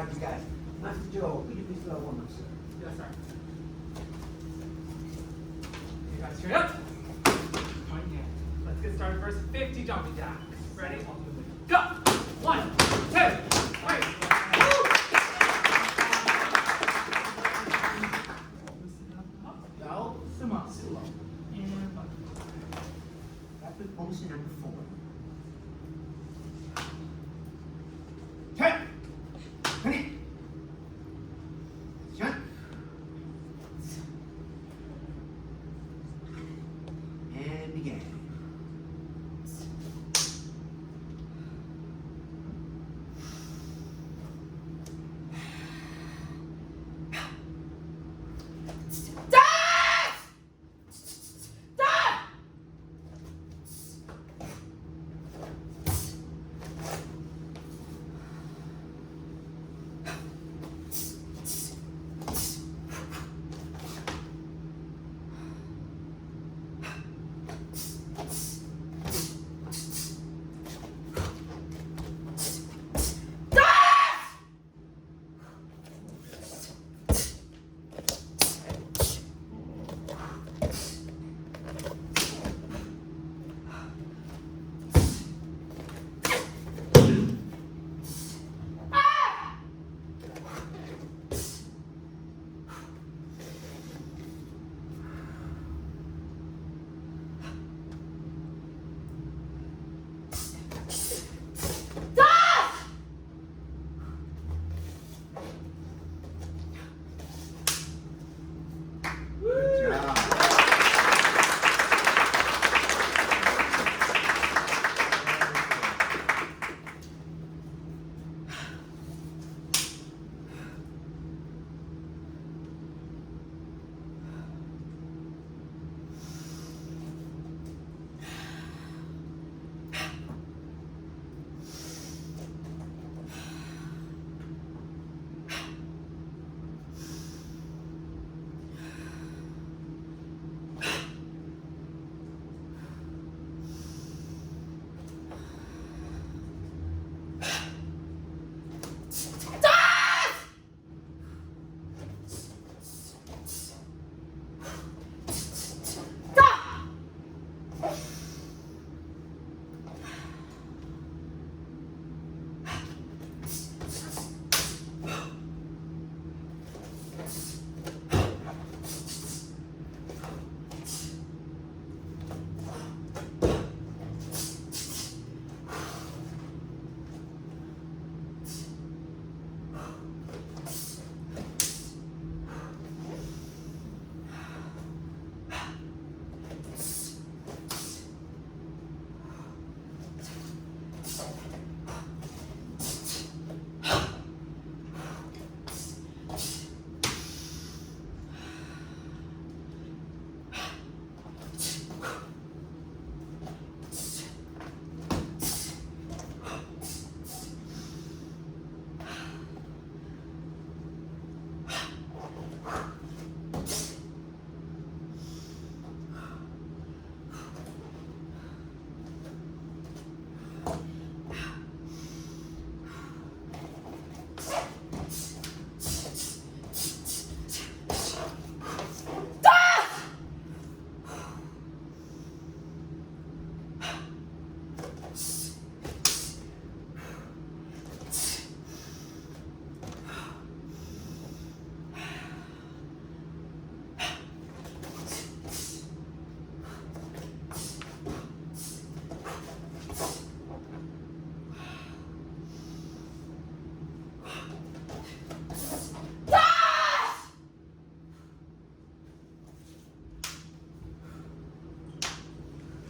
right, you guys. Master Joe, could you please do a warm-up, sir? Yes, sir. You guys straight up. Point in. Let's get started first. 50 jumping jacks. Ready? Go! 1, 2, 3. Go. Sumo. And Rapid motion number 4. Turn. Turn it. Shut. And begin.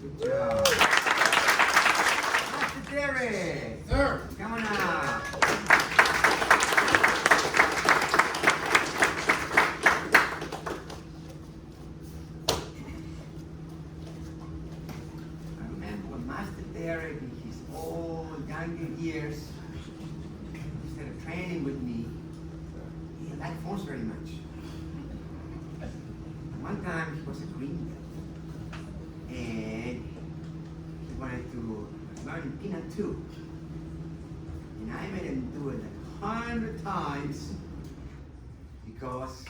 Good job. Master Derek. Sir. Come on now. I remember when Master Derek in his old younger years, instead of training with me, he liked phones very much. One time he was a green belt, and he wanted to learn peanut too. And I made him do it like 100 times because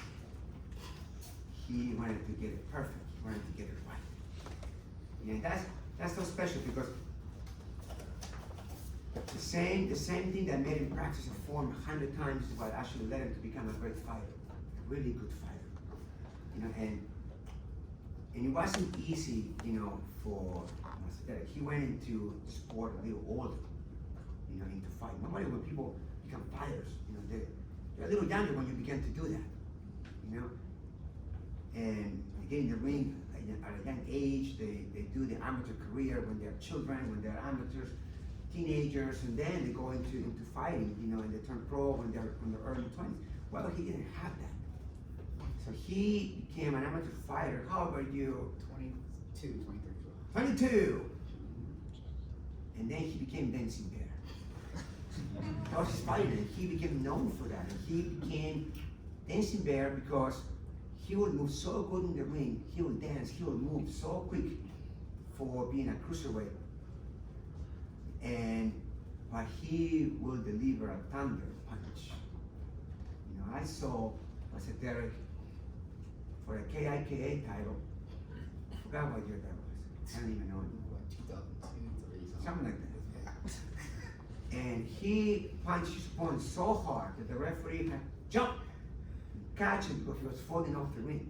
he wanted to get it perfect. He wanted to get it right. And that's so special because the same thing that made him practice a form 100 times is what actually led him to become a great fighter, a really good fighter. And it wasn't easy, for Master Derek. He went into sport a little older, into fighting. Normally when people become fighters, they're a little younger when you begin to do that, And they get in the ring at a young age. They do the amateur career when they're children, when they're amateurs, teenagers, and then they go into fighting, and they turn pro when they're in their early 20s. Well, he didn't have that. So he became an amateur fighter. How old are you? 22. And then he became Dancing Bear. That was his fighter. He became known for that. And he became Dancing Bear because he would move so good in the ring. He would dance. He would move so quick for being a cruiserweight. But he will deliver a thunder punch. I saw Master Derek for a KIKA title. I forgot what year that was. I don't even know anymore. 2002, something like that. Yeah. And he punched his opponent so hard that the referee had to jump and catch him because he was falling off the ring.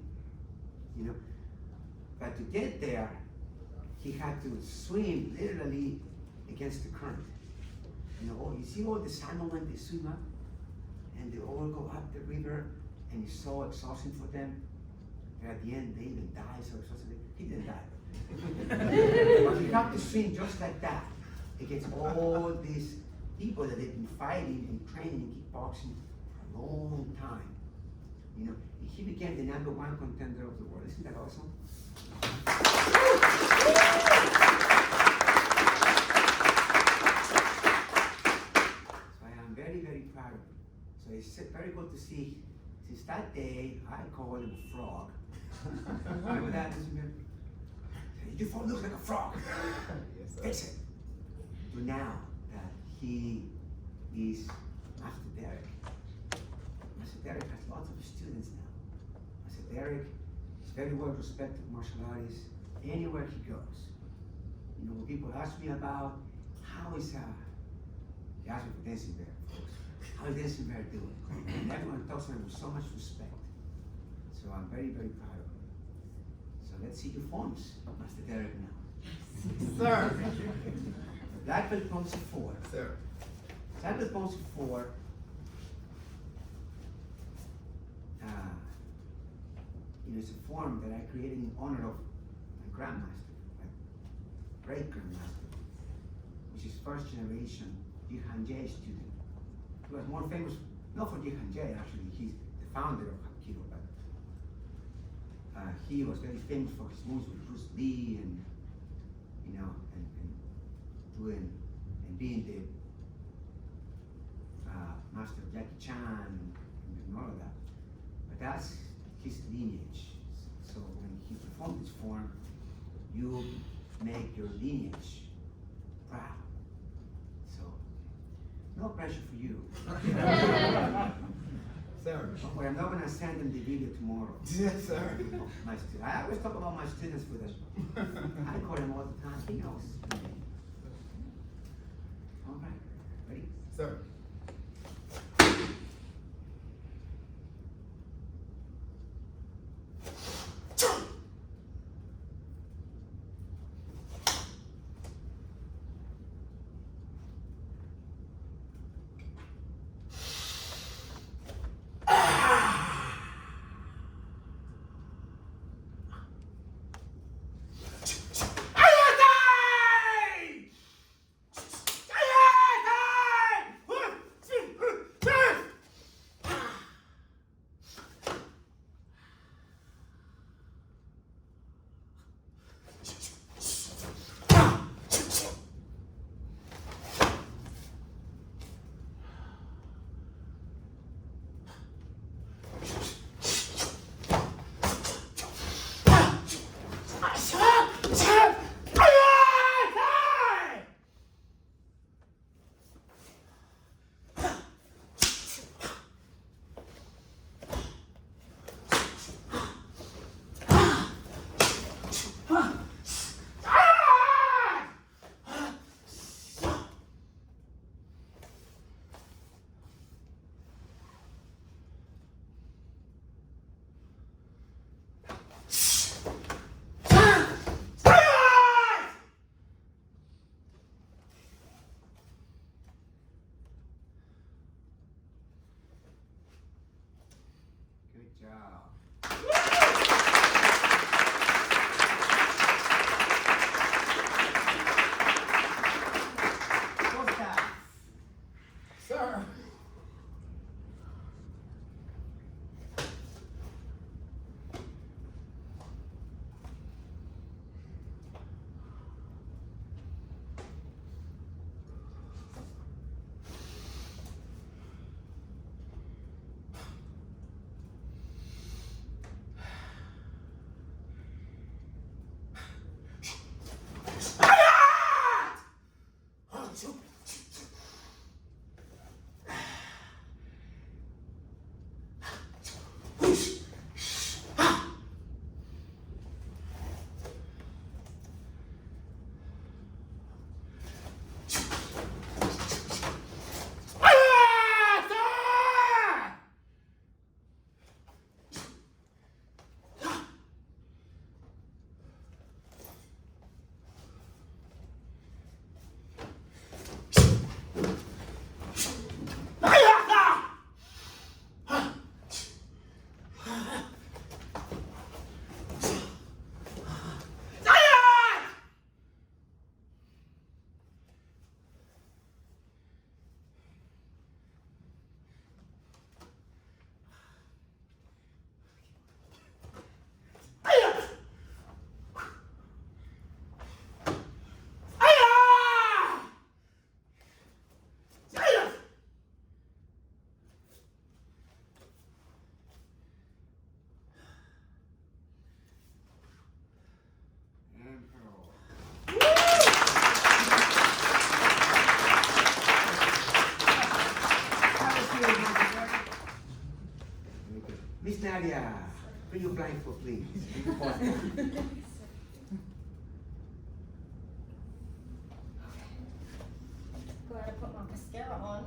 But to get there, he had to swim literally against the current. You see all the salmon when they swim up and they all go up the river and it's so exhausting for them. And at the end, they even die so exhausted. He didn't die. But you have to swim just like that against all these people that they've been fighting and training in kickboxing for a long time. He became the #1 contender of the world. Isn't that awesome? So I am very, very proud of him. So it's very good to see. Since that day, I call him a frog. Remember that? Your phone looks like a frog. Yes, sir. Fix it. But now that he is Master Derek, Master Derek has lots of students now. Master Derek is very well respected martial artist anywhere he goes. When people ask me about how is they ask me for Dancing Bear, of course. How is Dancing Bear doing? And everyone talks to him with so much respect. So I'm very, very proud of him. So let's see your forms, Master Derek now. Sir. Black belt Ponce 4. Sir. Black belt Ponce 4. It's a form that I created in honor of my Grandmaster, my great Grandmaster, which is first generation Jihan-Jae student. He was more famous, not for Jihan-Jae actually, he's the founder of Hapkido, but he was very famous for his moves with Bruce Lee and doing and being the master of Jackie Chan and all of that. But that's his lineage. So when he performed this form, you make your lineage proud. So no pressure for you. Sir. Don't worry, I'm not gonna send them the video tomorrow. Yes, sir. My I always talk about my students with them. I call him all the time. He knows. All right, ready? Sir. job. Costa. Sir. Miss Nadia, could you blindfold, please? Glad I put my mascara on.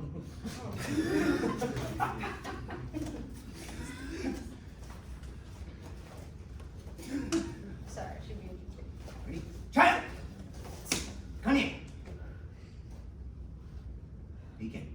Sorry, it should be interesting. Ready? Child! Come here. Begin.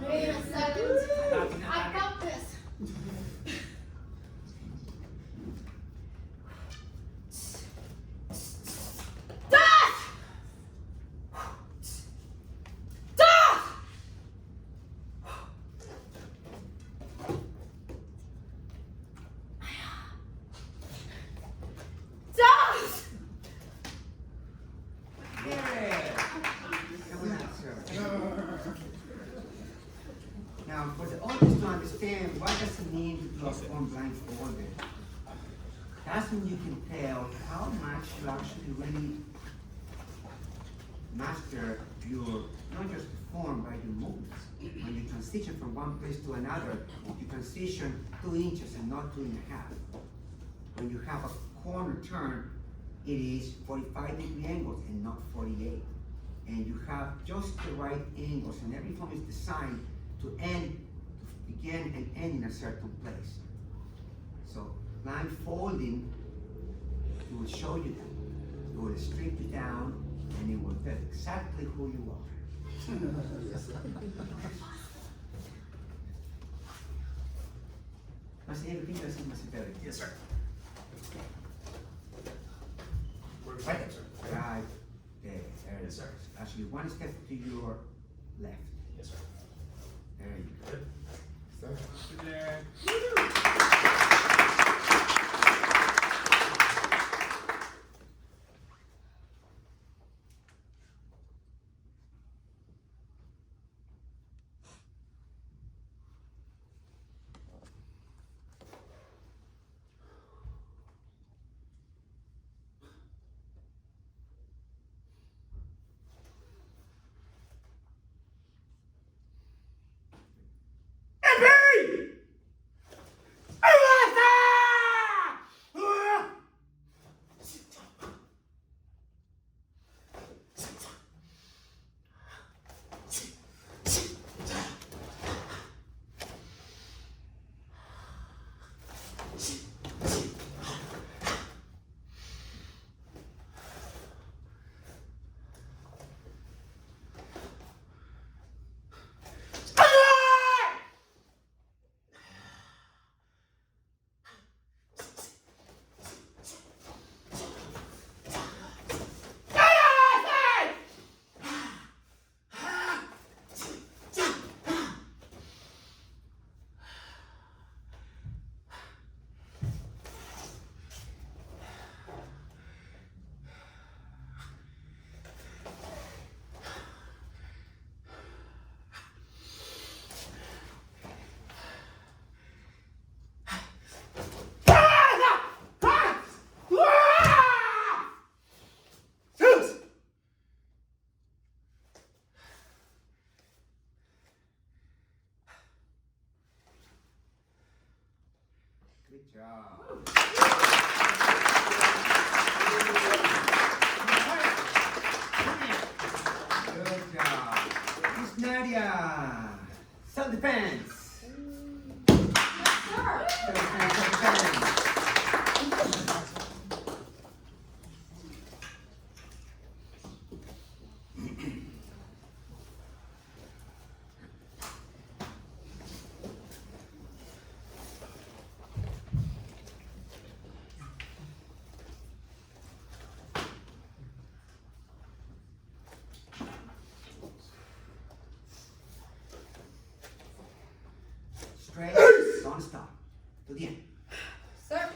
Wait a second. I got this. Now, for the audience to understand what does it mean to perform blindfolded, that's when you can tell how much you actually really master your, not just form, but your movements. When you transition from one place to another, you transition 2 inches and not 2.5. When you have a corner turn, it is 45-degree angles and not 48. And you have just the right angles, and every form is designed to begin and end in a certain place. So blindfolding, it will show you that. It will strip you down, and it will tell exactly who you are. Mas everything does it must be Yes, sir. right, right there. There it Yes, is. sir. Actually, one step to your left. Yes, sir. There you go. Good. Sir. Good there. job. Good job. Miss Nadia. Self-defense. Sir. Self-defense. Straight, don't stop. To the end. Sir.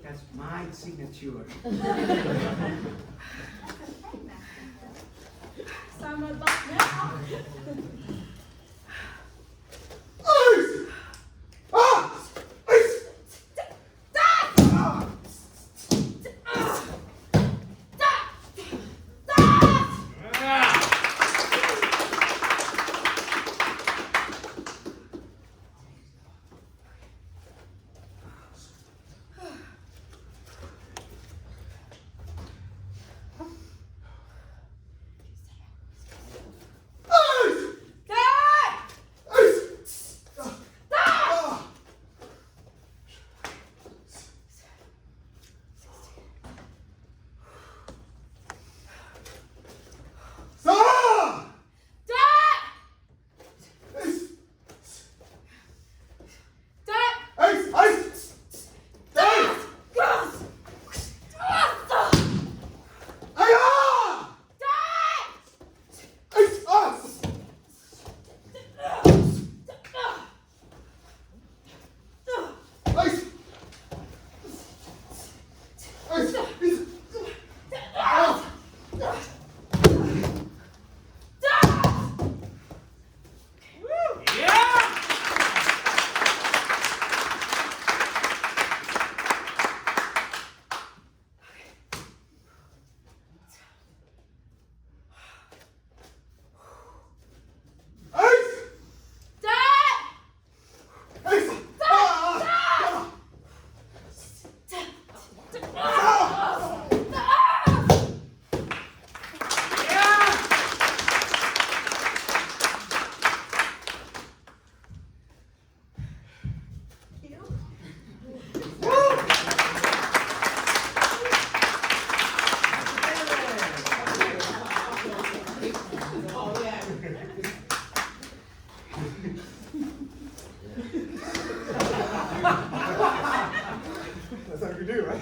That's my signature. So I'm about now. Dad! Oh, yeah. That's how you do, right?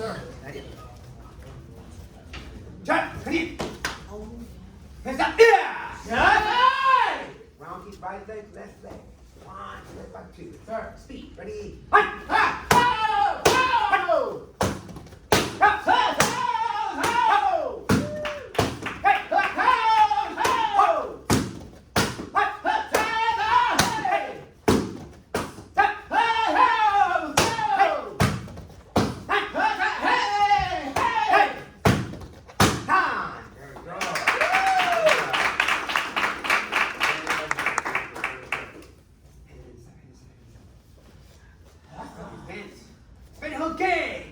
Sir. Nadia. Turn, come in. Hands up, yeah! Yeah! Round kick, right leg, left leg. 1, left back 2. Sir. Speed, ready? 1, ha! Ho! Okay.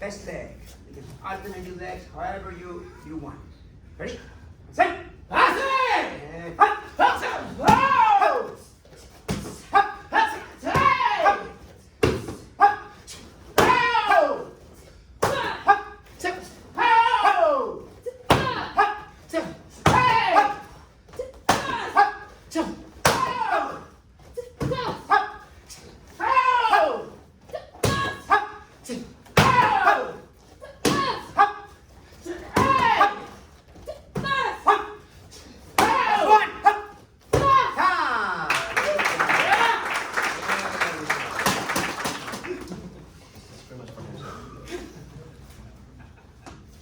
Best leg. You can alternate your legs however you want. Ready? Set. Pass it. And hop, hop, hop.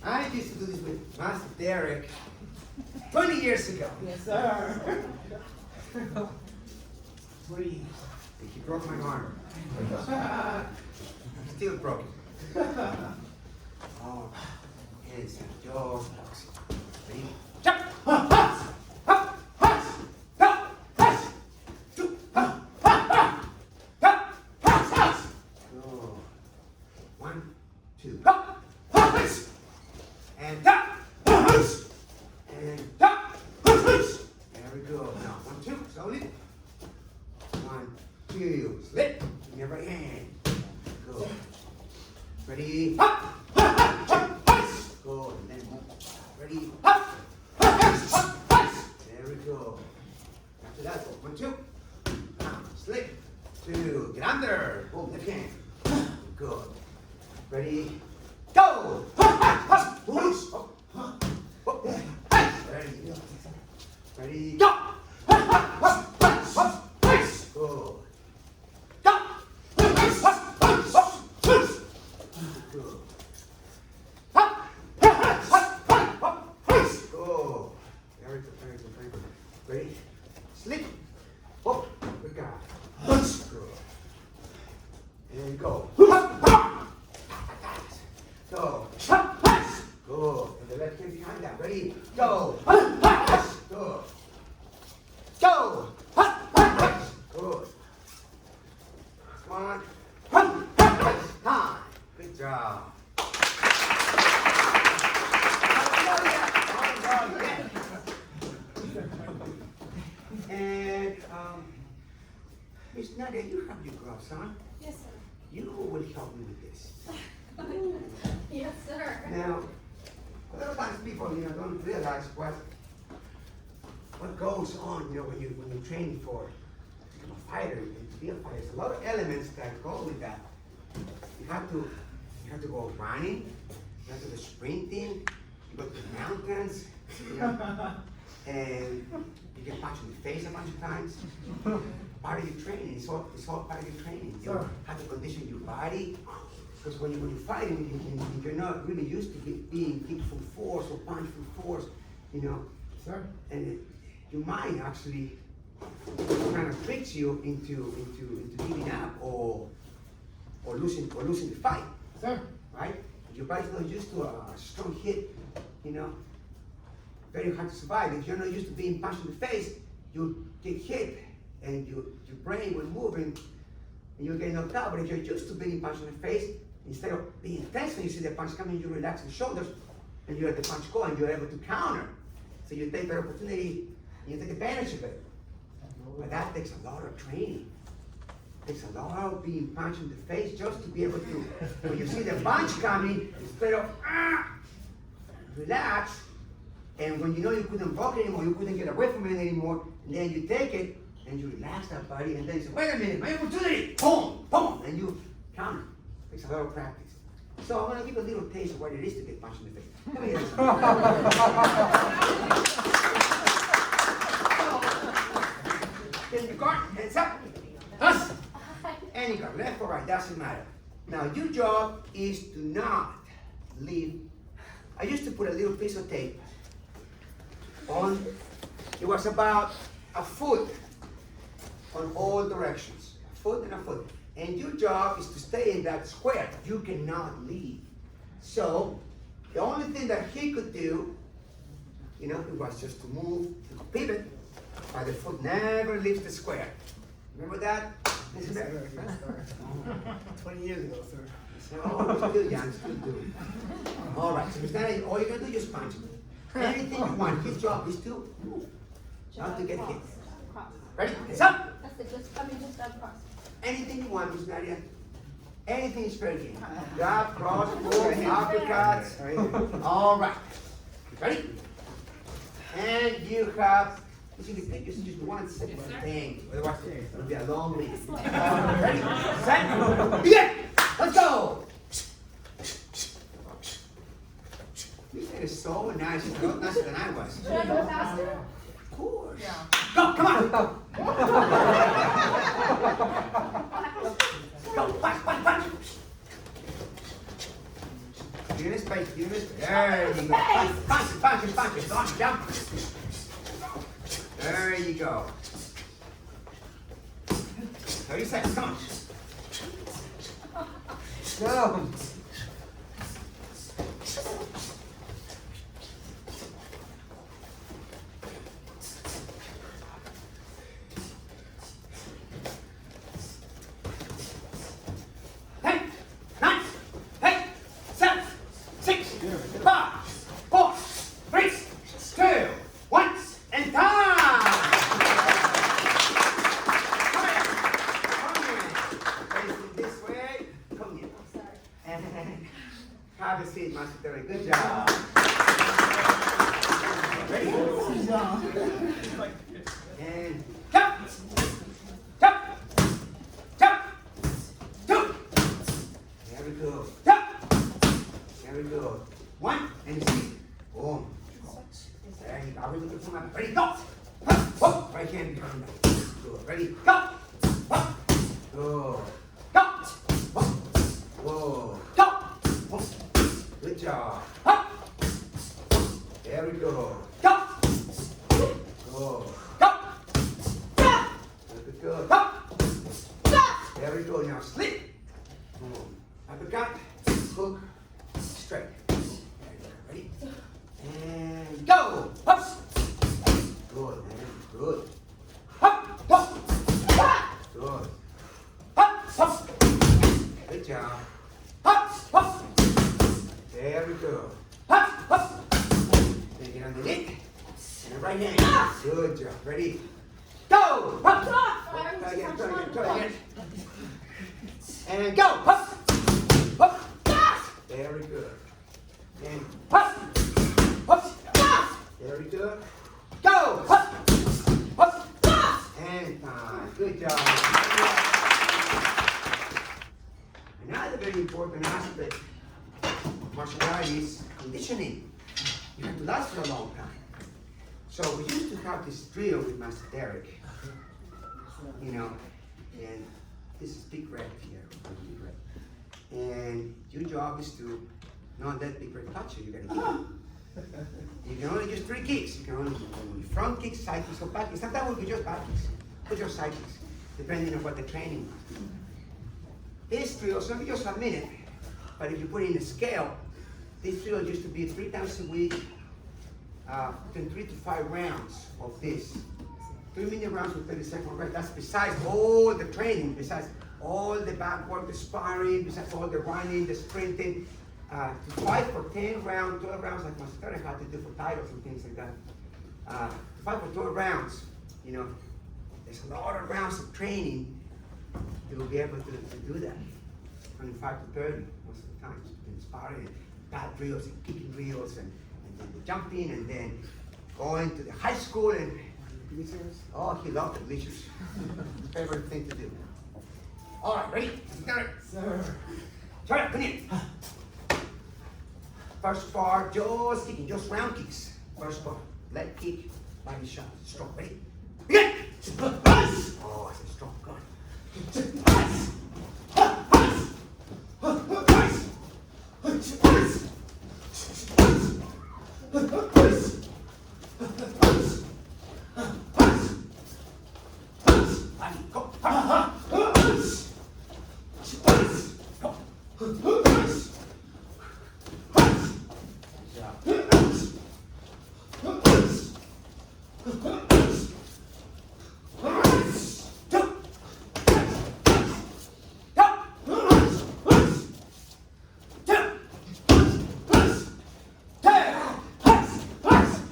I used to do this with Master Derek 20 years ago. Yes, sir. 20 years. He broke my arm. Still broken. Oh, hands and jaws. Ready? Jump! Go. 1, 2. And that. And that. There we go. Now 1, 2. Slowly. 1, 2. Slip. In your right hand. Go. Ready? Go. And then move. Ready? There we go. After that, go. 1, 2. Now slip. 2. Get under. Hold left hand. Good. Ready? Go! Push! Ready? Ready? Go! Go! Go! Very good, very good, very good. Ready? Slip. Oh, good guy. Good. And go. Go. Go. And the left hand behind that. Ready? Go. Go. Go. Good. Come on. Time. Good job. And Miss Nadia, you have your gloves on. Yes, sir. You will help me with this. Yes, sir. Now, a lot of times people, don't realize what goes on, when you're training for to become a fighter and to be a fighter. There's a lot of elements that go with that. You have to go running. You have to go sprinting. You go to the mountains. And you get punched in the face a bunch of times. Part of your training. It's all part of your training. You have to condition your body. Because when you're fighting, you're not really used to being hit from force or punch from force, Sir. And your mind actually kind of tricks you into giving up or losing the fight, Sir. right? Your body's not used to a strong hit, very hard to survive. If you're not used to being punched in the face, you get hit and your brain will move and you'll get knocked out. But if you're used to being punched in the face, instead of being tense when you see the punch coming, you relax the shoulders and you let the punch go and you're able to counter. So you take that opportunity and you take advantage of it. But that takes a lot of training. It takes a lot of being punched in the face just to be able to, when you see the punch coming, instead of relax, and when you know you couldn't block it anymore, you couldn't get away from it anymore, and then you take it and you relax that body, and then you say, wait a minute, my opportunity, boom, boom, and you counter. It takes a lot of practice. So I'm gonna give a little taste of what it is to get punched in the face. Come here. Then you guard, hands up. Us. Any guard, left or right, doesn't matter. Now your job is to not leave. I used to put a little piece of tape on. It was about a foot on all directions. A foot and a foot. And your job is to stay in that square. You cannot leave. So the only thing that he could do, it was just to move, to pivot, but the foot never leaves the square. Remember that? Yes, sir. 20 years ago, sir. Oh, still young, still doing. All right, so Mr. all you're gonna do is just punch him. Anything you want. His job is to move, not to get hit. Cross. Ready? Hands up. That's it, just cross. Anything you want, Miss Nadia. Anything is fair game. Jab, cross, pull, uppercuts. All right. Ready? And you have, this is just one simple thing. Otherwise, it'll be a long week. Ready? Set. Begin. Let's go. This thing is so nice. It's a lot nicer than I was. Should I go faster? Of course. Go, come on. Go, punch. Give me space, There you go. Punch. Don't jump. There you go. 30 seconds, come on. Go. Have a seat, Master Nadia. Good job. Ready? And jump. Two. There we go. Jump. There we go. One and see. Boom. There you go. I was looking for my. Ready? Go. Whoa. Right hand behind that. Good. Ready? Go. Go. Go. Whoa. Go. Good job. Up. There we go. Go. Go. Go. Good. Go. There we go. Now slip. Boom. Uppercut. Hook. Straight. There you go. Ready? And go. Up. Good, man. Good. Up. Go. Good. Up. Good job. Up. There we go. Take it underneath. And the right hand. Good job. Ready? Go! Try again. And go! Very good. And very good. Go! And time. Good job. Another very important aspect martial art is conditioning. You have to last for a long time. So we used to have this drill with Master Derek, and this is Big Red here, Big Red. And your job is to not let Big Red touch you. You can only use 3 kicks. You can only do front kicks, side kicks, or back kicks. Sometimes we could just back kicks, put your side kicks, depending on what the training was. This drill, so just a minute, but if you put it in a scale, this drill used to be 3 times a week, between 3 to 5 rounds of this. 3-minute rounds with 30-second rest. That's besides all the training, besides all the back work, the sparring, besides all the running, the sprinting. To fight for 10 rounds, 12 rounds, like Master Nadia had to do for titles and things like that. To fight for 12 rounds, there's a lot of rounds of training to be able to do that. 25 to 30 most of the times. And sparring, bad drills and kicking drills and then the jumping and then going to the high school and bleachers. Oh, he loved the bleachers. Favorite thing to do. All right, ready? Sir. Try it, come in. First bar, just kicking, just round kicks. First bar, leg kick, body shot, strong. Ready? Begin! Oh, I said strong. Go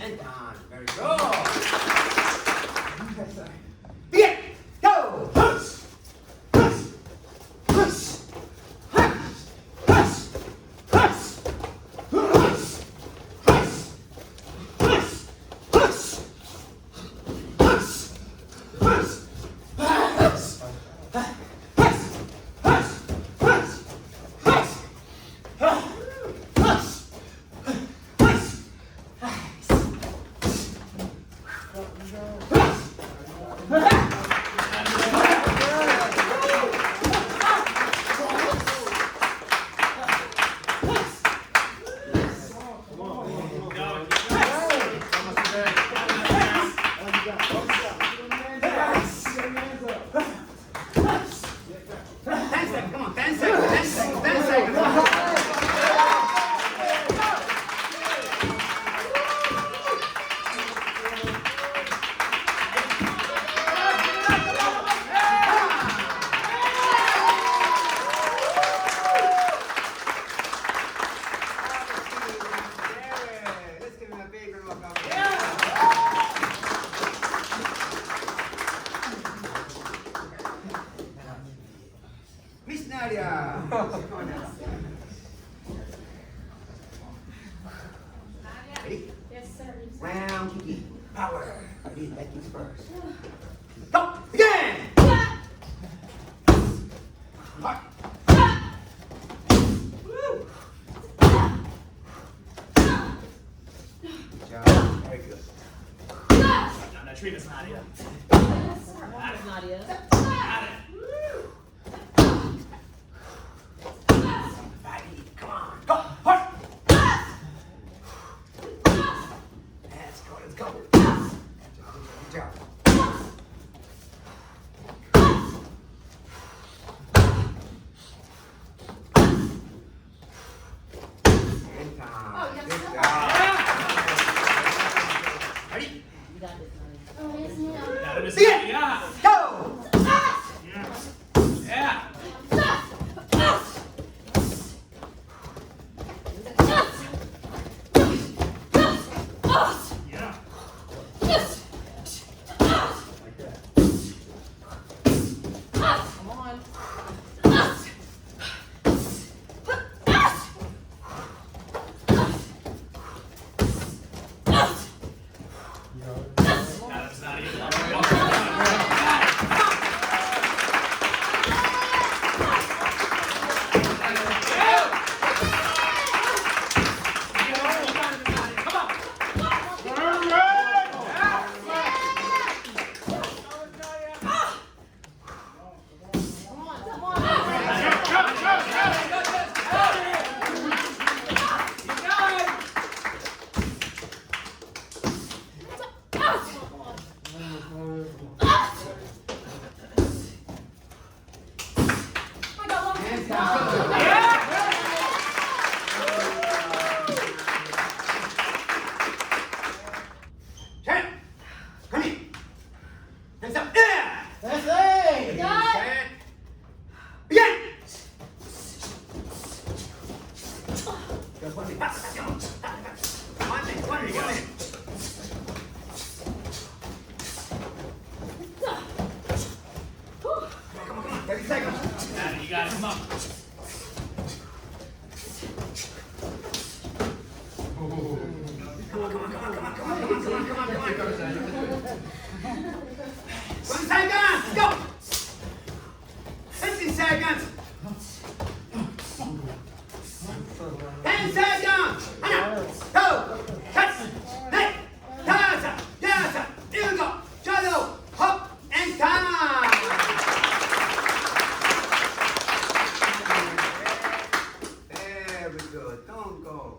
and down. Very good. Begin. Go. Let's give him a big round of applause. Miss Nadia. Come on now. Ready? Yes, sir. Round kicking. Power. Ready? Leg kicks first. Go. Begin. Hard. Woo. Good job. Very good. Now, treat us, Nadia. Nadia. Got it. Somebody, come on. Go. Hard. Let's go. Let's go. Good job. And time. Oh, yes, Good sir. job. Ready? You got this, Nadia. Oh, yes, ma'am. Got it, Miss Begin. Nadia. Go. Yeah. Yeah. Come on. Got it, Miss Nadia. Come on. Come on. I got one. And time. Turn. Come in. Hands up. Yeah. That's it. Set. Begin. Just one thing. One minute. One minute. 1 minute. Come on, come on. 30 seconds. Nadia, you got it. Come on. Come on, come on, come on, come on, come on, come on, come on, come on, come on. 1 second. Go. 15 seconds. 10 seconds. on. 하나, 둘, 셋, 넷, 다섯, 여섯, 일곱, 여덟, hop and down. Very good. Don't go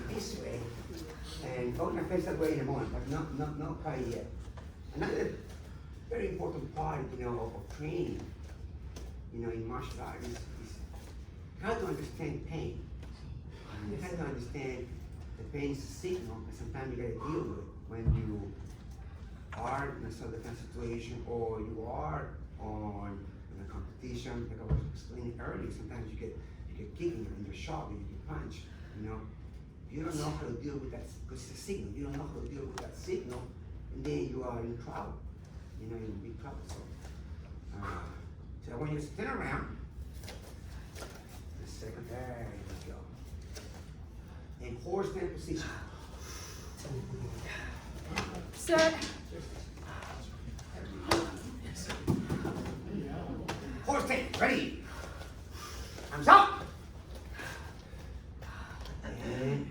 this way. And go to face that way in a moment, but not quite yet. Another very important part, of training, in martial arts is how to understand pain. You have to understand the pain is a signal that sometimes you gotta deal with when you are in a self-defense situation or you are in a competition. Like I was explaining earlier, sometimes you get kicked in your shot, you get punched. You don't know how to deal with that because it's a signal. You don't know how to deal with that signal, and then you are in trouble. You're in big trouble. So I want you to turn around. The second, there you go. And horse stand position. Sir. Horse stand, ready. Arms up. And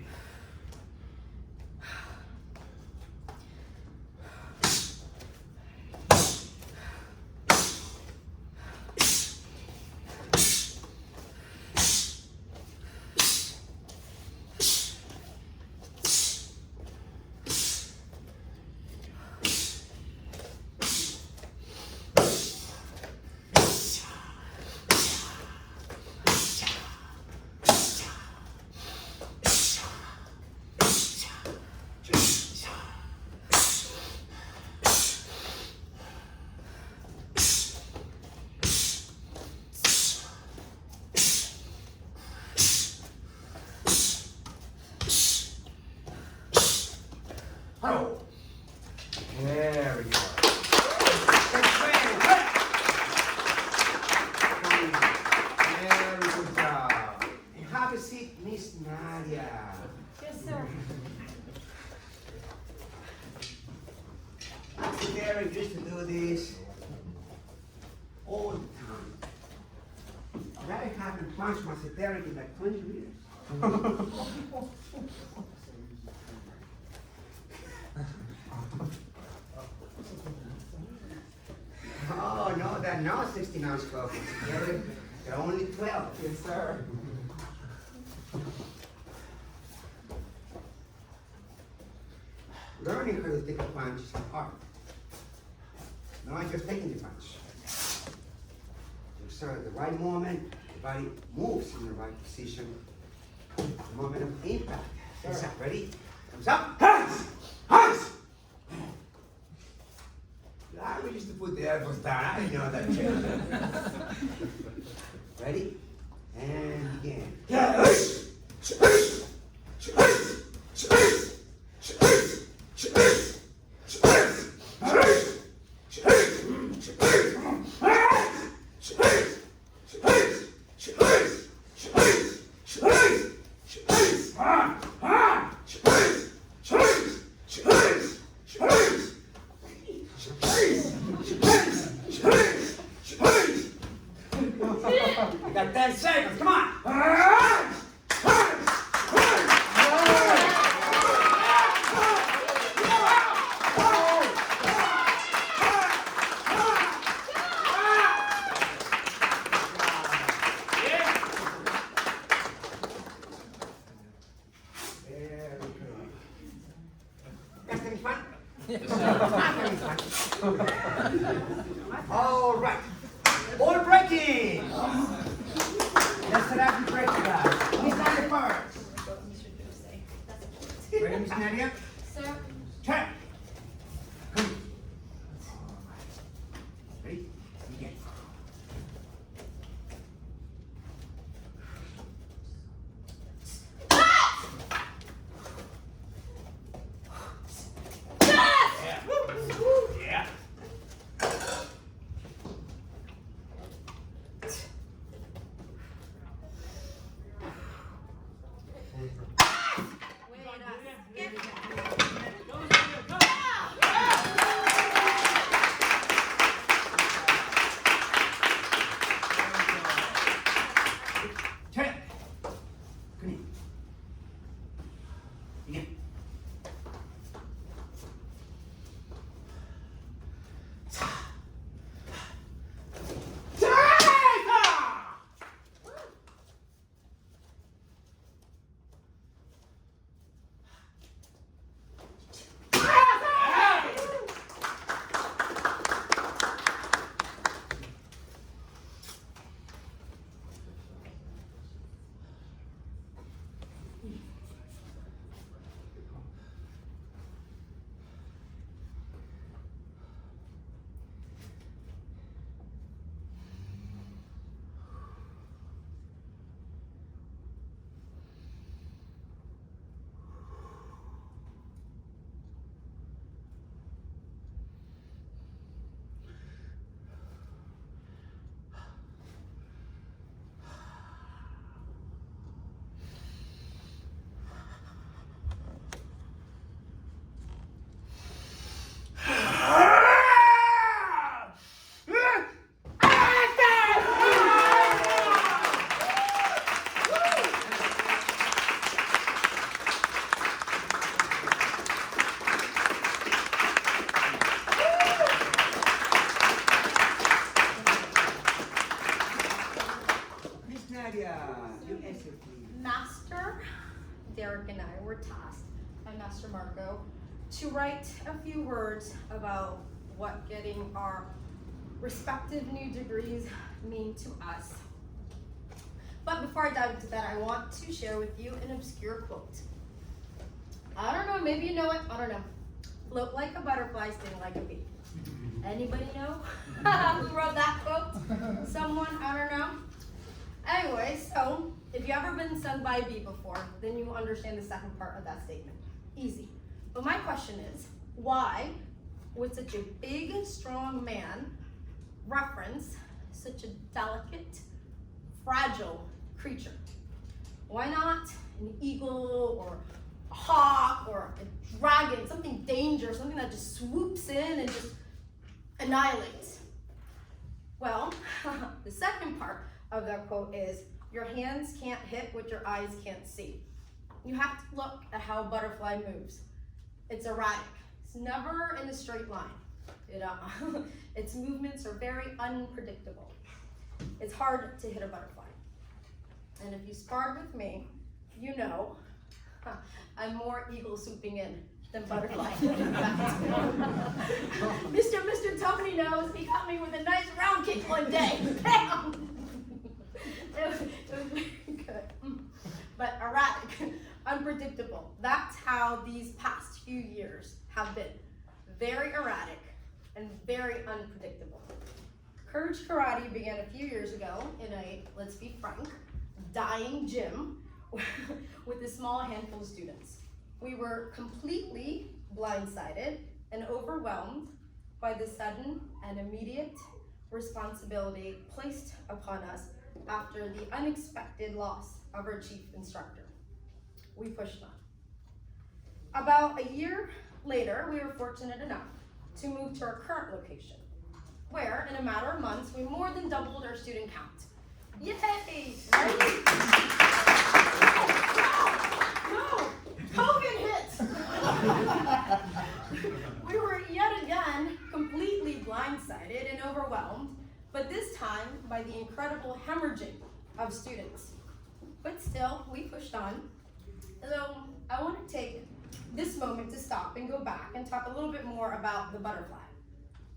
huddle. There we go. Very good job. And have a seat, Miss Nadia. Yes, sir. Master Derek used to do this all the time. I haven't punched Master Derek in like 20 years. Oh, no, they're not 16-ounce clubs. They're only 12. Yes, sir. Learning how to take a punch is hard. Not just taking the punch. You start at the right moment, the body moves in the right position. The moment of impact. Sir. Ready? Comes up. Hands! Hands! We used to put the elbows down. I didn't know that. Ready? And begin. You got 10 seconds, come on! All right. Ball breaking. Let's set up the break, guys. Miss Nadia first. Ready, Miss Nadia? Sir. Turn. Come. Ready? Begin. Yeah. Wait, Nadia, you answer please. Master Derek and I were tasked by Master Marco to write a few words about what getting our respective new degrees mean to us. But before I dive into that, I want to share with you an obscure quote. I don't know, maybe you know it, I don't know. Float like a butterfly, sting like a bee. Anybody know who wrote that quote? Someone, I don't know. Anyway, so if you've ever been stung by a bee before, then you understand the second part of that statement. Easy. But my question is, why would such a big, strong man reference such a delicate, fragile creature? Why not an eagle or a hawk or a dragon, something dangerous, something that just swoops in and just annihilates? Well, the second part of that quote is, your hands can't hit what your eyes can't see. You have to look at how a butterfly moves. It's erratic. It's never in a straight line. Its movements are very unpredictable. It's hard to hit a butterfly. And if you sparred with me, you know I'm more eagle swooping in than butterfly. Mr. Tony knows, he got me with a nice round kick one day. Bam! It was very good. But erratic, unpredictable. That's how these past few years have been. Very erratic and very unpredictable. Courage Karate began a few years ago in a, let's be frank, dying gym with a small handful of students. We were completely blindsided and overwhelmed by the sudden and immediate responsibility placed upon us after the unexpected loss of our chief instructor. We pushed on. About a year later, we were fortunate enough to move to our current location, where in a matter of months, we more than doubled our student count. Yay! Right? No! COVID hit! We were yet again completely blindsided and overwhelmed, but this time by the incredible hemorrhaging of students. But still, we pushed on. So I want to take this moment to stop and go back and talk a little bit more about the butterfly.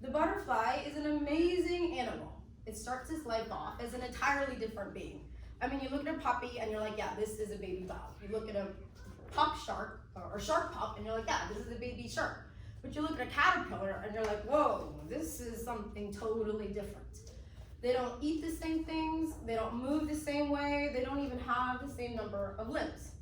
The butterfly is an amazing animal. It starts its life off as an entirely different being. I mean, you look at a puppy and you're like, yeah, this is a baby bug. You look at a pup shark or shark pup and you're like, yeah, this is a baby shark. But you look at a caterpillar and you're like, whoa, this is something totally different. They don't eat the same things, they don't move the same way, they don't even have the same number of limbs.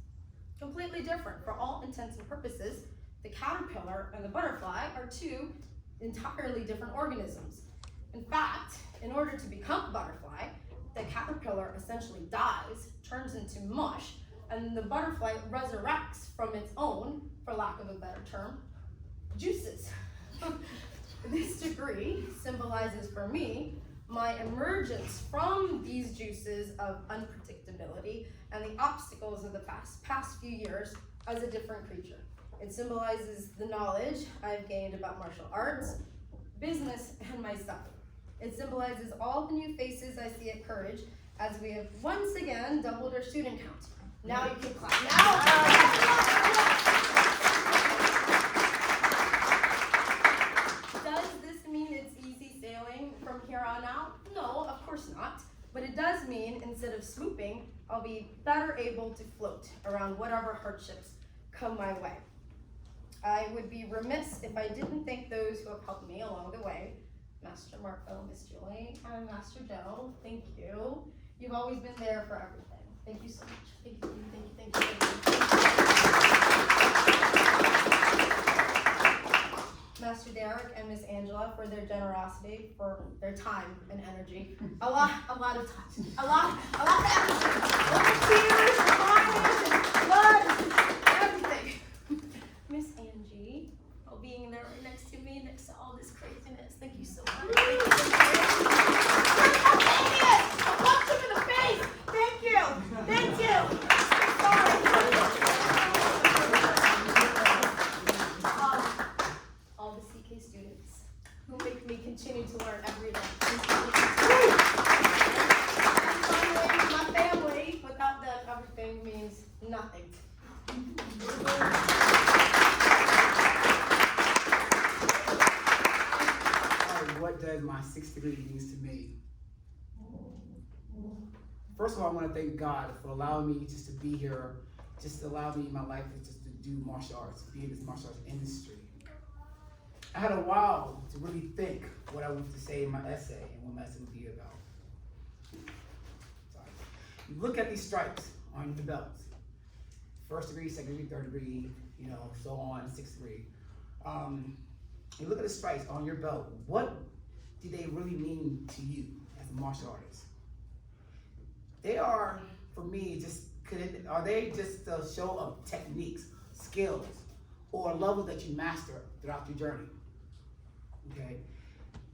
Completely different. For all intents and purposes, the caterpillar and the butterfly are two entirely different organisms. In fact, in order to become a butterfly, the caterpillar essentially dies, turns into mush, and the butterfly resurrects from its own, for lack of a better term, juices. This degree symbolizes for me my emergence from these juices of unpredictability and the obstacles of the past few years as a different creature. It symbolizes the knowledge I've gained about martial arts, business, and myself. It symbolizes all the new faces I see at Courage as we have once again doubled our student count. Now you can clap. Now. Does this mean it's easy sailing from here on out? No, of course not. But it does mean instead of swooping, I'll be better able to float around whatever hardships come my way. I would be remiss if I didn't thank those who have helped me along the way. Master Marco, Miss Julie, and Master Joe, thank you. You've always been there for everything. Thank you so much. Thank you, thank you, thank you, Master Derek and Miss Angela for their generosity, for their time and energy. A lot of time. A lot of energy. A lot of tears, crying, blood, everything. Miss Angie, being there right next to me, next to all this craziness. Thank you so much. I punched him in the face. Thank you. Thank you. All the CK students who make me continue to learn every day. nothing. What does my 6th degree mean to me? First of all, I want to thank God for allowing me just to be here, just to allow me in my life to do martial arts, be in this martial arts industry. I had a while to really think what I wanted to say in my essay and what my essay would be about. Sorry. You look at these stripes on the belts. 1st degree, 2nd degree, 3rd degree, so on, 6th degree. You look at the stripes on your belt. What do they really mean to you as a martial artist? They are, for me, are they just a show of techniques, skills, or a level that you master throughout your journey? Okay?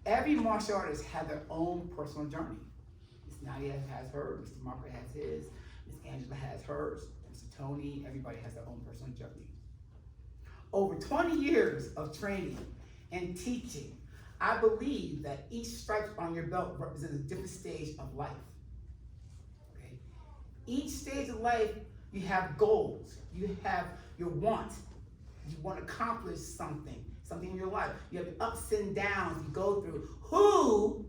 Every martial artist has their own personal journey. Miss Nadia has hers, Mr. Marco has his, Miss Angela has hers, Mr. Tony, everybody has their own personal journey. Over 20 years of training and teaching, I believe that each stripe on your belt represents a different stage of life. Okay? Each stage of life, you have goals, you have your wants. You want to accomplish something in your life. You have the ups and downs you go through. Who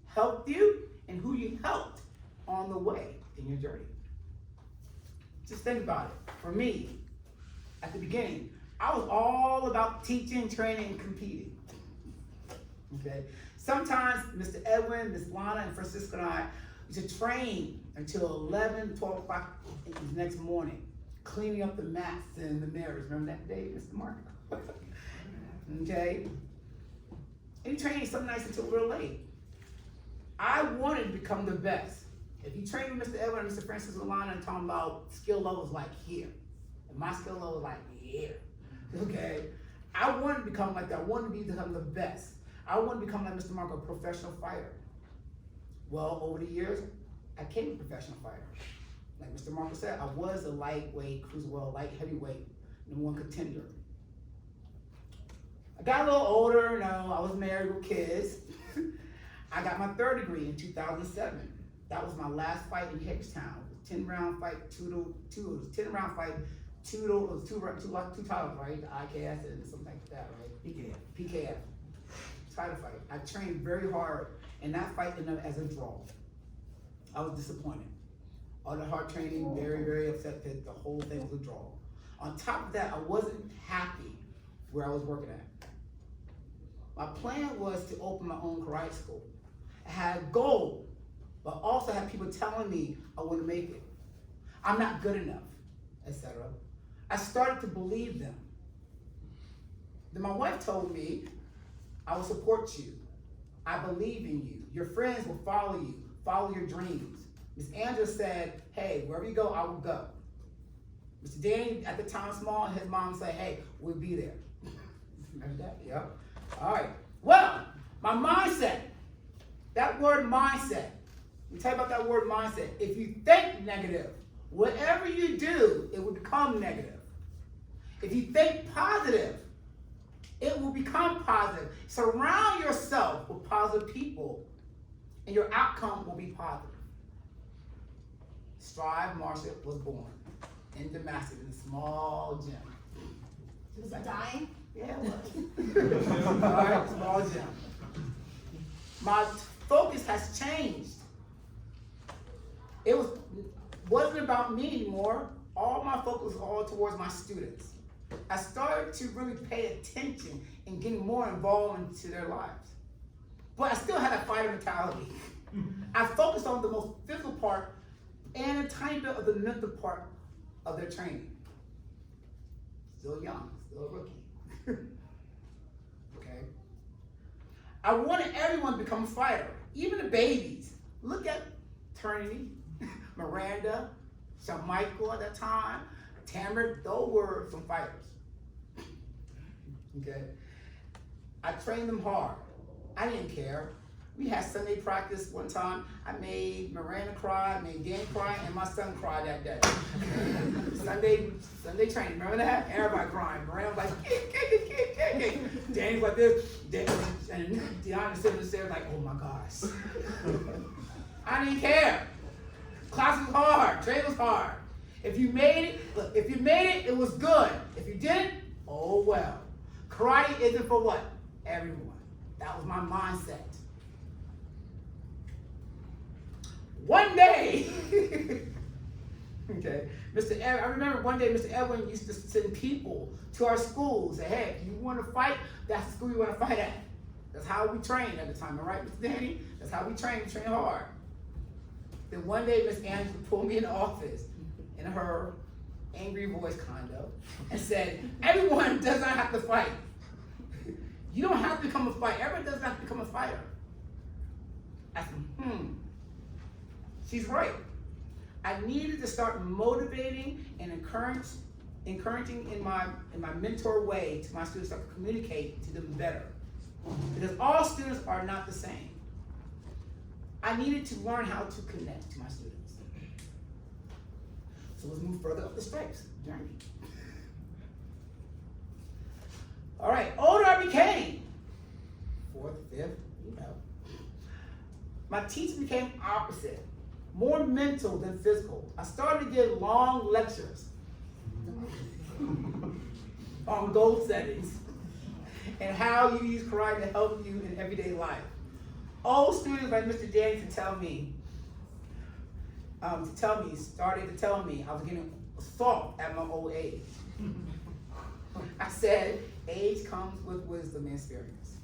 helped you and who you helped on the way in your journey. Just think about it. For me, at the beginning, I was all about teaching, training, and competing. Okay? Sometimes Mr. Edwin, Miss Lana, and Francisco and I used to train until 11, 12 o'clock the next morning, cleaning up the mats and the mirrors. Remember that day, Mr. Mark? Okay? And training some nights until real late. I wanted to become the best. If you train with Mr. Edwin and Mr. Francisco Lana and talking about skill levels like here, and my skill level was like here. Okay? I wanted to become like that. I wanted to become the best. I wanted to become like Mr. Mark, a professional fighter. Well, over the years, I became a professional fighter. Like Mr. Marco said, I was a lightweight, cruiserweight, light heavyweight, #1 contender. I got a little older, I was married with kids. I got my 3rd degree in 2007. That was my last fight in Hagerstown. It was a 10-round fight, it was a 10-round fight, two titles, right? The IKS and something like that, right? PKF. Title fight. I trained very hard, and that fight ended up as a draw. I was disappointed. All the hard training, very, very upset that the whole thing was a draw. On top of that, I wasn't happy where I was working at. My plan was to open my own karate school. I had a goal, but also had people telling me I wouldn't make it. I'm not good enough, etc. I started to believe them. Then my wife told me, I will support you. I believe in you. Your friends will follow you. Follow your dreams. Miss Angela said, hey, wherever you go, I will go. Mr. Danny, at the time small, his mom said, hey, we'll be there. Remember that? Yep. All right. Well, my mindset, that word mindset, let me tell you about that word mindset. If you think negative, whatever you do, it will become negative. If you think positive, it will become positive. Surround yourself with positive people, and your outcome will be positive. Strive Marshall was born in Damascus in a small gym. Was it dying? Yeah, it was. All right, small gym. My focus has changed. It wasn't about me anymore. All my focus was all towards my students. I started to really pay attention and getting more involved into their lives. But I still had a fighter mentality. I focused on the most physical part and a tiny bit of the mental part of their training. Still young, still a rookie. Okay? I wanted everyone to become a fighter, even the babies. Look at Trinity, Miranda, Shawn Michael at that time, Tamara, those were some fighters. Okay? I trained them hard. I didn't care. We had Sunday practice one time. I made Miranda cry, made Danny cry, and my son cried that day. Sunday training, remember that? Everybody crying. Miranda was like, kick. Danny was like this, and Deanna sitting there like, oh my gosh. I didn't care. Class was hard, training was hard. If you made it, look, if you made it, it was good. If you didn't, oh well. Karate isn't for what? Everyone. That was my mindset. One day, okay, I remember one day Mr. Edwin used to send people to our schools. Say, hey, if you want to fight, that's the school you want to fight at. That's how we trained at the time, all right, Mr. Danny? That's how we train hard. Then one day, Miss Angela pulled me in the office in her angry voice, kind of, and said, everyone does not have to fight. You don't have to become a fighter. Everyone doesn't have to become a fighter. I said, she's right. I needed to start motivating and encouraging in my mentor way to my students, start to communicate to them better. Because all students are not the same. I needed to learn how to connect to my students. So let's move further up the stripes journey. All right, older I became, 4th, 5th, you know. My teaching became opposite, more mental than physical. I started to give long lectures on goal settings and how you use karate to help you in everyday life. Old students like Mr. Danny started to tell me I was getting soft at my old age. I said, age comes with wisdom and experience.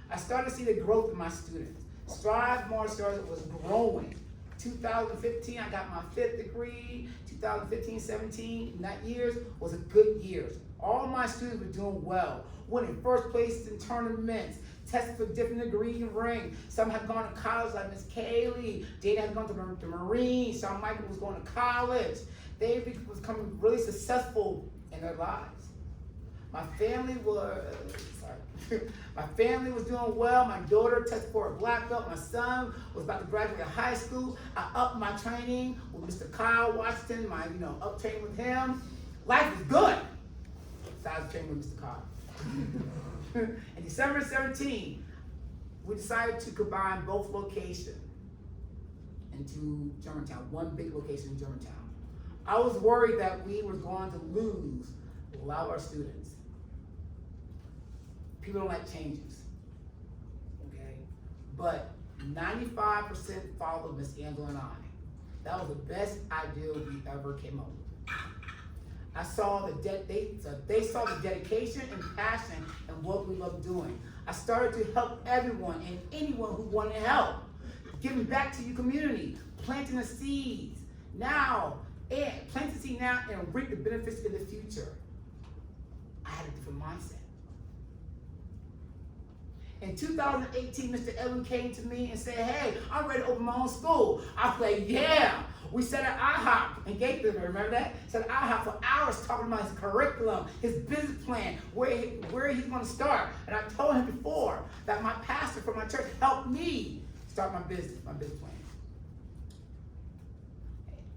I started to see the growth in my students. Strive martial arts was growing. 2015, I got my 5th degree. 2015, 17, that years was a good years. All my students were doing well, winning first place in tournaments, tested for different degrees in ring. Some had gone to college like Miss Kaylee. Dana had gone to the Marines. Sean Michael was going to college. They was becoming really successful in their lives. My family was doing well. My daughter tested for a black belt. My son was about to graduate high school. I upped my training with Mr. Kyle Washington, up training with him. Life was good. Besides training with Mr. Kyle. In December 17, we decided to combine both locations into Germantown, one big location in Germantown. I was worried that we were going to lose a lot of our students. People don't like changes, okay? But 95% followed Miss Angela and I. That was the best idea we ever came up with. I saw they saw the dedication and passion and what we love doing. I started to help everyone and anyone who wanted help, giving back to your community, planting the seeds now, and plant the seed now and reap the benefits in the future. I had a different mindset. In 2018, Mr. Edwin came to me and said, hey, I'm ready to open my own school. I said, yeah. We sat at IHOP in Gatesville, remember that? Sat at IHOP for hours talking about his curriculum, his business plan, where he's going to start. And I told him before that my pastor from my church helped me start my business plan.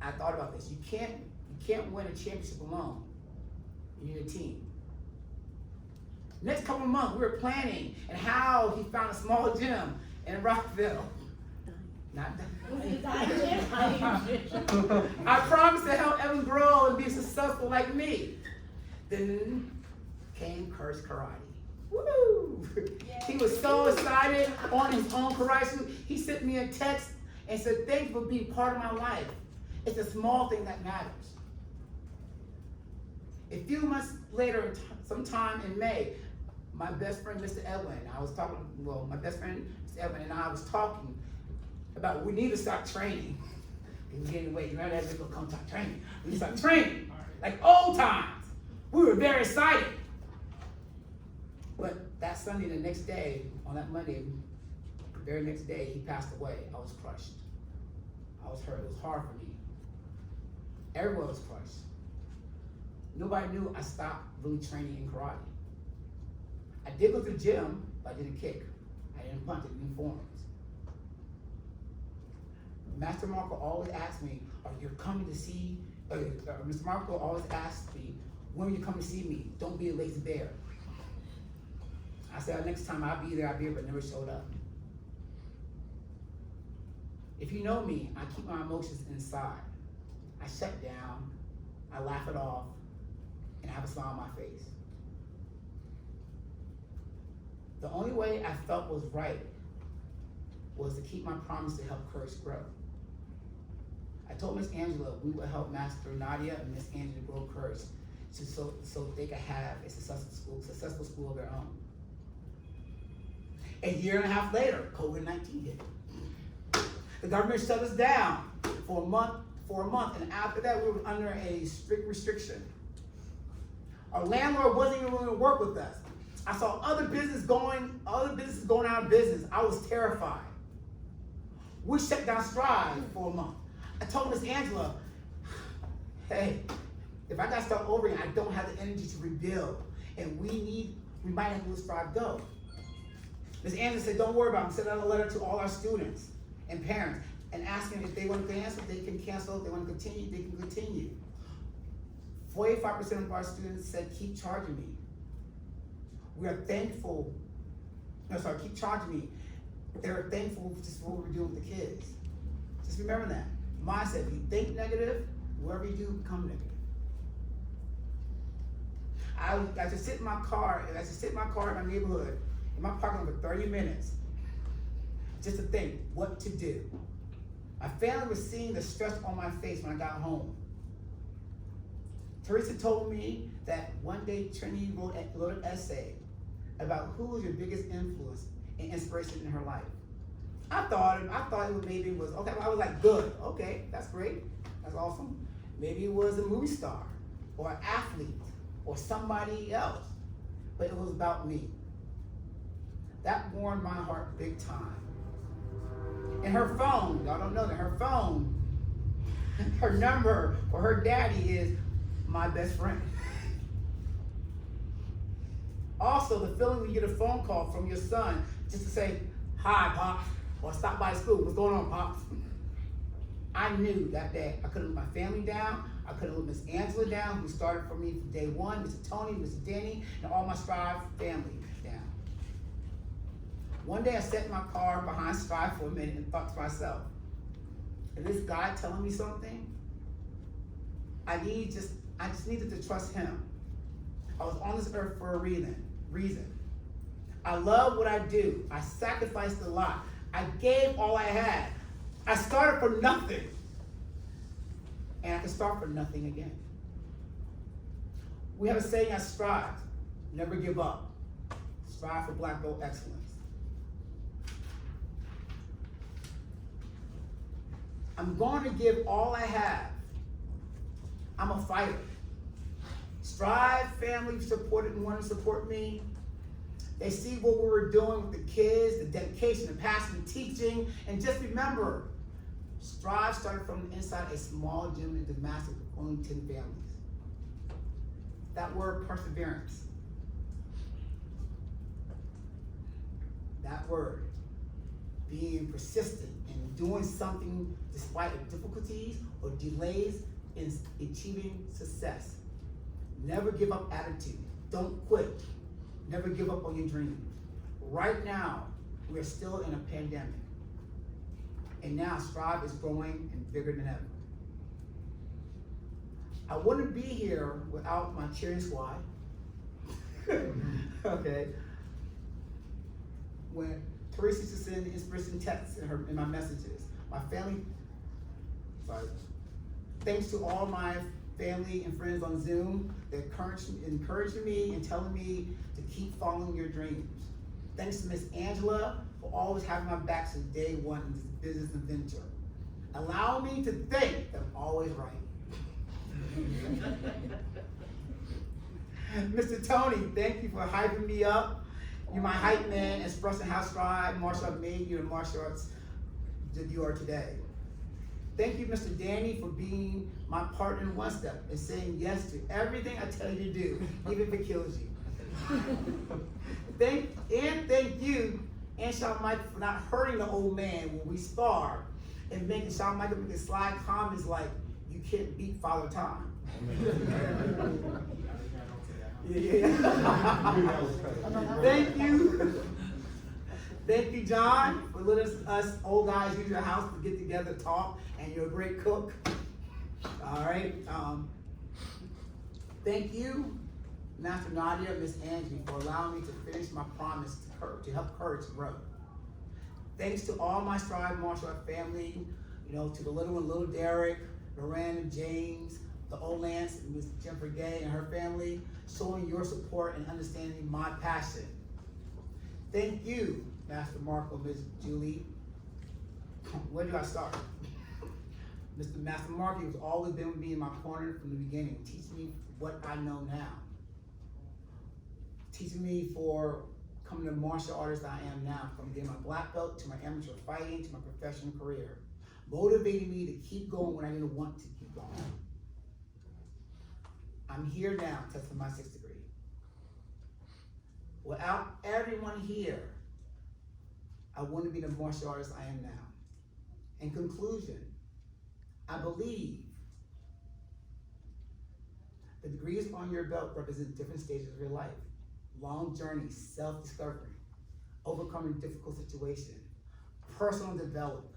I thought about this. You can't win a championship alone. You need a team. Next couple of months, we were planning and how he found a small gym in Rockville. Not I promised to help Evan grow and be successful like me. Then came Curse Karate. Woo! He was so excited on his own karate school. He sent me a text and said, thank you for being part of my life. It's a small thing that matters. A few months later, sometime in May, my best friend, Mr. Edwin, my best friend, Mr. Edwin, and I was talking about we need to start training. He was getting away. You remember that people come start training. We need to start training, like old times. We were very excited. But that Sunday, the next day, on that Monday, the very next day, he passed away. I was crushed. I was hurt. It was hard for me. Everyone was crushed. Nobody knew I stopped really training in karate. I did go to the gym, but I didn't kick. I didn't punch, I didn't forms. Master Marco always asked me, are you coming to see, Mr. Marco always asked me, when will you come to see me? Don't be a lazy bear. I said, next time I'll be there, but never showed up. If you know me, I keep my emotions inside. I shut down, I laugh it off, and I have a smile on my face. The only way I felt was right was to keep my promise to help Courage grow. I told Miss Angela we would help Master Nadia and Miss Angela grow Courage so they could have a successful school of their own. A year and a half later, COVID-19 hit. The government shut us down for a month, and after that we were under a strict restriction. Our landlord wasn't even willing to work with us. I saw other businesses going out of business. I was terrified. We shut down Strive for a month. I told Miss Angela, hey, if I gotta start over again, I don't have the energy to rebuild, and we might have to let Strive go. Ms. Angela said, don't worry about it. I'm sending out a letter to all our students and parents and asking if they want to cancel, they can cancel. If they want to continue, they can continue. 45% of our students said, keep charging me. We are thankful. Keep charging me. They're thankful just for what we're doing with the kids. Just remember that. Mindset, if you think negative, whatever you do, become negative. I just sit in my car in my neighborhood, in my parking lot for 30 minutes, just to think what to do. My family was seeing the stress on my face when I got home. Teresa told me that one day Trinity wrote an essay about who was your biggest influence and inspiration in her life. I thought maybe it was, okay, I was like, good, okay, that's great, that's awesome. Maybe it was a movie star, or an athlete, or somebody else, but it was about me. That warmed my heart big time. And her phone, y'all don't know that, her phone, her number for her daddy is my best friend. Also, the feeling when you get a phone call from your son just to say, hi, Pops, or stop by school, what's going on, Pops? I knew that day I couldn't let my family down, I couldn't let Miss Angela down, who started for me from day one, Mr. Tony, Mr. Danny, and all my Strive family down. One day I sat in my car behind Strive for a minute and thought to myself, is this God telling me something? I just needed to trust him. I was on this earth for a reason. I love what I do. I sacrificed a lot. I gave all I had. I started for nothing. And I can start for nothing again. We have a saying at Strive, never give up. Strive for black belt excellence. I'm going to give all I have. I'm a fighter. Strive family supported and wanted to support me. They see what we were doing with the kids, the dedication, the passion, the teaching, and just remember, Strive started from inside a small gym in Damascus with only 10 families. That word, perseverance. That word, being persistent and doing something despite of difficulties or delays in achieving success. Never give up attitude. Don't quit. Never give up on your dreams. Right now, we're still in a pandemic. And now Strive is growing and bigger than ever. I wouldn't be here without my cheering squad. Okay. When Teresa used to send inspiration texts in my messages, my family, thanks to all my family and friends on Zoom that encouraging me and telling me to keep following your dreams. Thanks to Miss Angela for always having my back since day one in this business adventure. Allow me to think that I'm always right. Mr. Tony, thank you for hyping me up. You're my hype man, expressing how Strive martial arts made you the martial arts that you are today. Thank you, Mr. Danny, for being my partner in One Step and saying yes to everything I tell you to do, even if it kills you. Thank you, and Shawn Michael, for not hurting the old man when we spar and making Shawn Michael make slide comments like, you can't beat Father Time. Thank you, John, for letting us old guys use your house to get together, talk, and you're a great cook. All right. Thank you, Master Nadia, Miss Angie, for allowing me to finish my promise to help courage grow. Thanks to all my Strive Martial Art family, to the little one, little Derek, Miranda, James, the old Lance, and Miss Jennifer Gay and her family, showing your support and understanding my passion. Thank you, Master Marco, Miss Julie. Where do I start? Mr. Master Marco has always been with me in my corner from the beginning, teaching me what I know now. Teaching me for coming to the martial artist I am now, from getting my black belt to my amateur fighting to my professional career. Motivating me to keep going when I didn't want to keep going. I'm here now, testing my 6th degree. Without everyone here, I wouldn't be the martial artist I am now. In conclusion, I believe the degrees on your belt represent different stages of your life. Long journeys, self-discovery, overcoming difficult situations, personal development.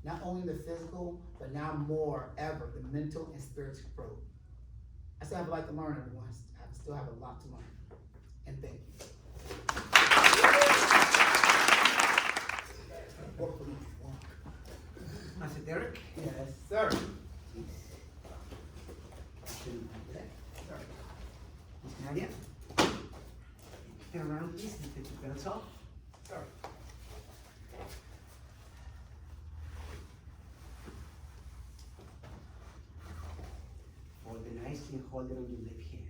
Not only the physical, but now more ever, the mental and spiritual growth. I still have a lot to learn, everyone. I still have a lot to learn. And thank you. Master Derek? Yes, sir. Sorry. Miss Nadia? Turn around, please, and take your belts off. Sir. Hold it nicely and hold it on your left hand.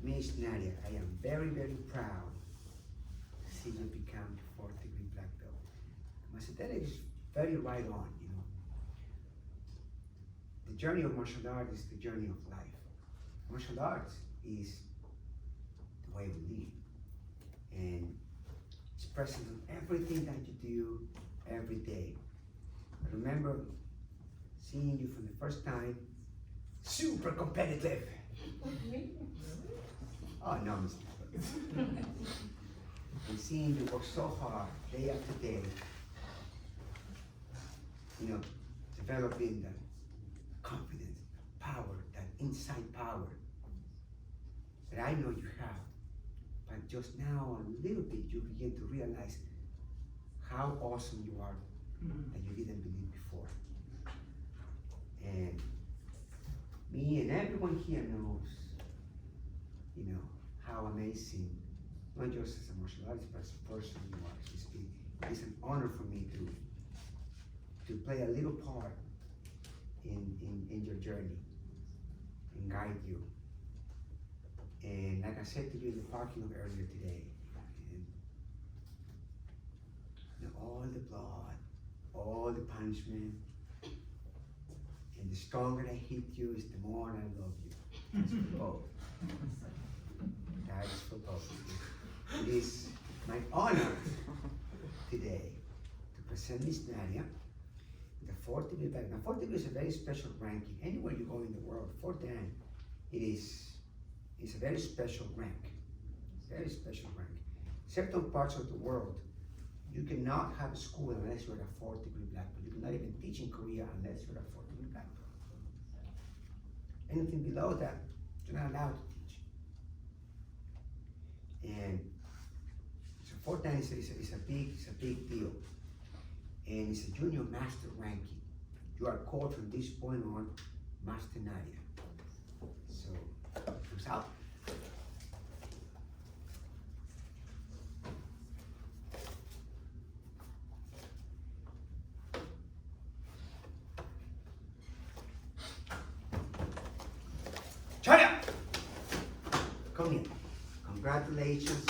Miss Nadia, I am very, very proud to see you become the 4th degree black belt. Master Derek is very right on, The journey of martial arts is the journey of life. Martial arts is the way we live. And it's present in everything that you do every day. I remember seeing you for the first time, super competitive. Oh, no, Mr. And seeing you work so hard, day after day, developing the confidence, power, that inside power that I know you have. But just now, a little bit, you begin to realize how awesome you are that you didn't believe before. And me and everyone here knows, how amazing, not just as a martial artist, but as a person you are. It's an honor for me to play a little part in your journey and guide you. And like I said to you in the parking lot earlier today, all the blood, all the punishment, and the stronger I hit you is the more I love you. That's for both. That is for both. It is my honor today to present Miss Nadia, the 4th degree black. Now, 4th degree is a very special ranking. Anywhere you go in the world, 4th Dan, it's a very special rank. Very special rank. Certain parts of the world, you cannot have a school unless you're a 4th degree black belt. You cannot even teach in Korea unless you're a 4th degree black belt. Anything below that, you're not allowed to teach. And so 4th Dan is a big deal. And it's a junior master ranking. You are called from this point on Master Nadia. So, comes out. Chaya! Come here. Congratulations.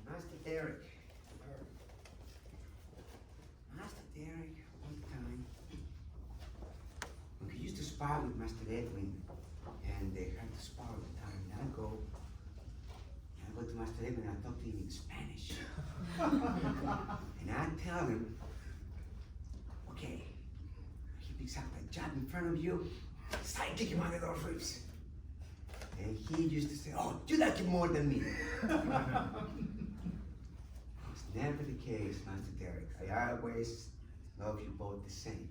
Master Derek. Master Derek, one time, when he used to spar with Master Edwin, and to Master Nadia and I talk to him in Spanish. And I tell him, okay, he picks up that job in front of you, start kicking him out of those ribs. And he used to say, oh, you like it more than me. It's never the case, Master Derek. I always love you both the same.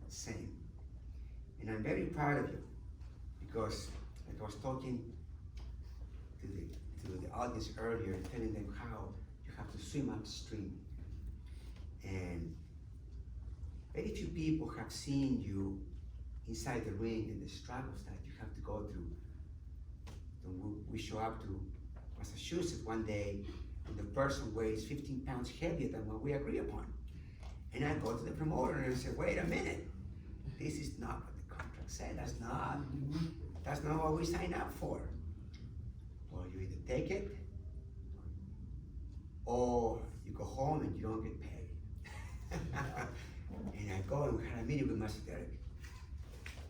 Same. And I'm very proud of you because like I was talking to the audience earlier, telling them how you have to swim upstream. And very few people have seen you inside the ring and the struggles that you have to go through. We show up to Massachusetts one day and the person weighs 15 pounds heavier than what we agree upon. And I go to the promoter and I say, wait a minute, this is not what the contract said. That's not what we signed up for. Well, you either take it or you go home and you don't get paid. And I go and we had a meeting with Master Derek.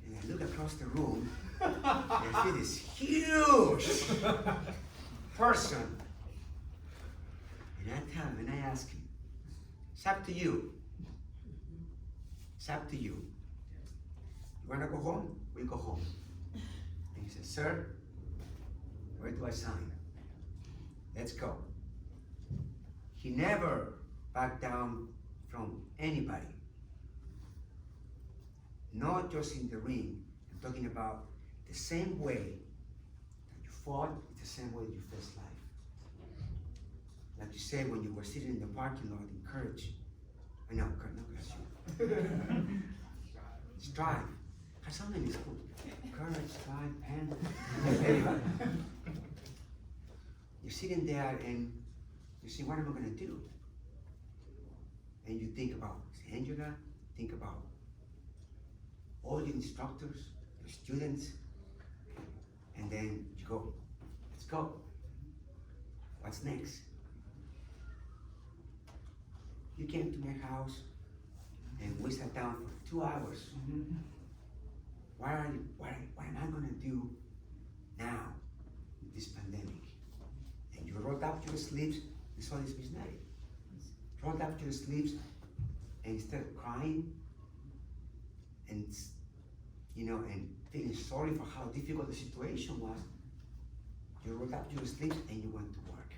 And I look across the room and I see this huge person. And I tell him and I ask him, it's up to you. It's up to you. You wanna go home? We go home. And he says, sir, where do I sign? Let's go. He never backed down from anybody. Not just in the ring. I'm talking about the same way that you fought, it's the same way you face life. Like you said when you were sitting in the parking lot in courage. I know, that's you. Strive. Has something in school. Courage, strive, pen. You're sitting there and you see, what am I gonna do? And you think about Angela, think about all your instructors, your students, and then you go, let's go. What's next? You came to my house and we sat down for 2 hours. What am I gonna do now with this pandemic? And you rolled up your sleeves, you saw this Miss Nadia. Rolled up your sleeves and instead of crying and and feeling sorry for how difficult the situation was, you rolled up your sleeves and you went to work.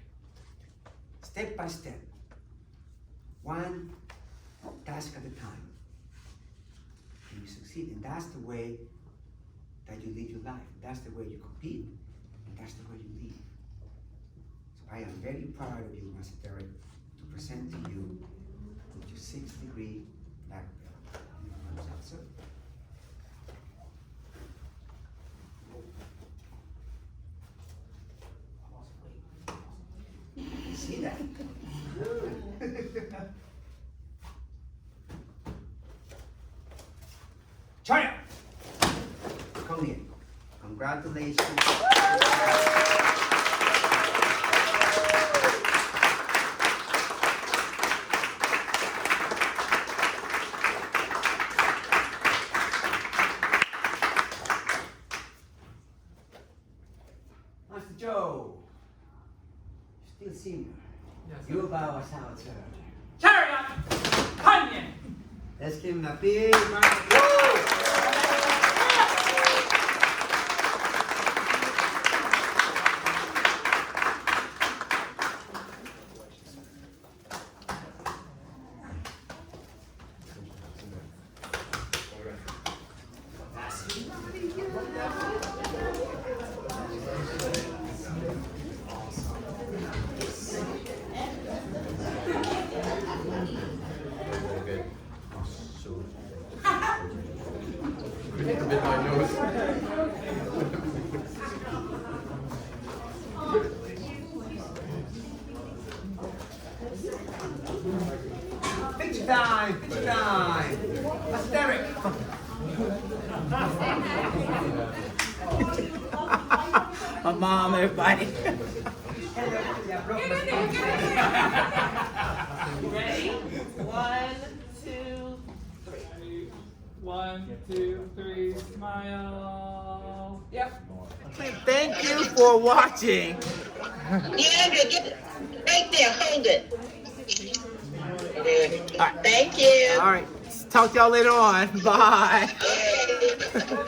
Step by step, one task at a time. And you succeed, and that's the way that you live your life. That's the way you compete, and that's the way you live. So I am very proud of you, Master Derek, to present to you with your 6th degree black belt. Sir. See that? China! Come here. Congratulations. Master Joe, still senior. Yes, You bow us out, sir. Chariot! Kanye! Let's give him a big round of applause. Picture time, picture time. That's Derek. My mom, everybody. Ready? 1, 2, 3. 1, 2, 3, smile. Yep. Thank you for watching. Deandra, get it right there. Hold it. Thank you. All right. Talk to y'all later on. Bye. Okay.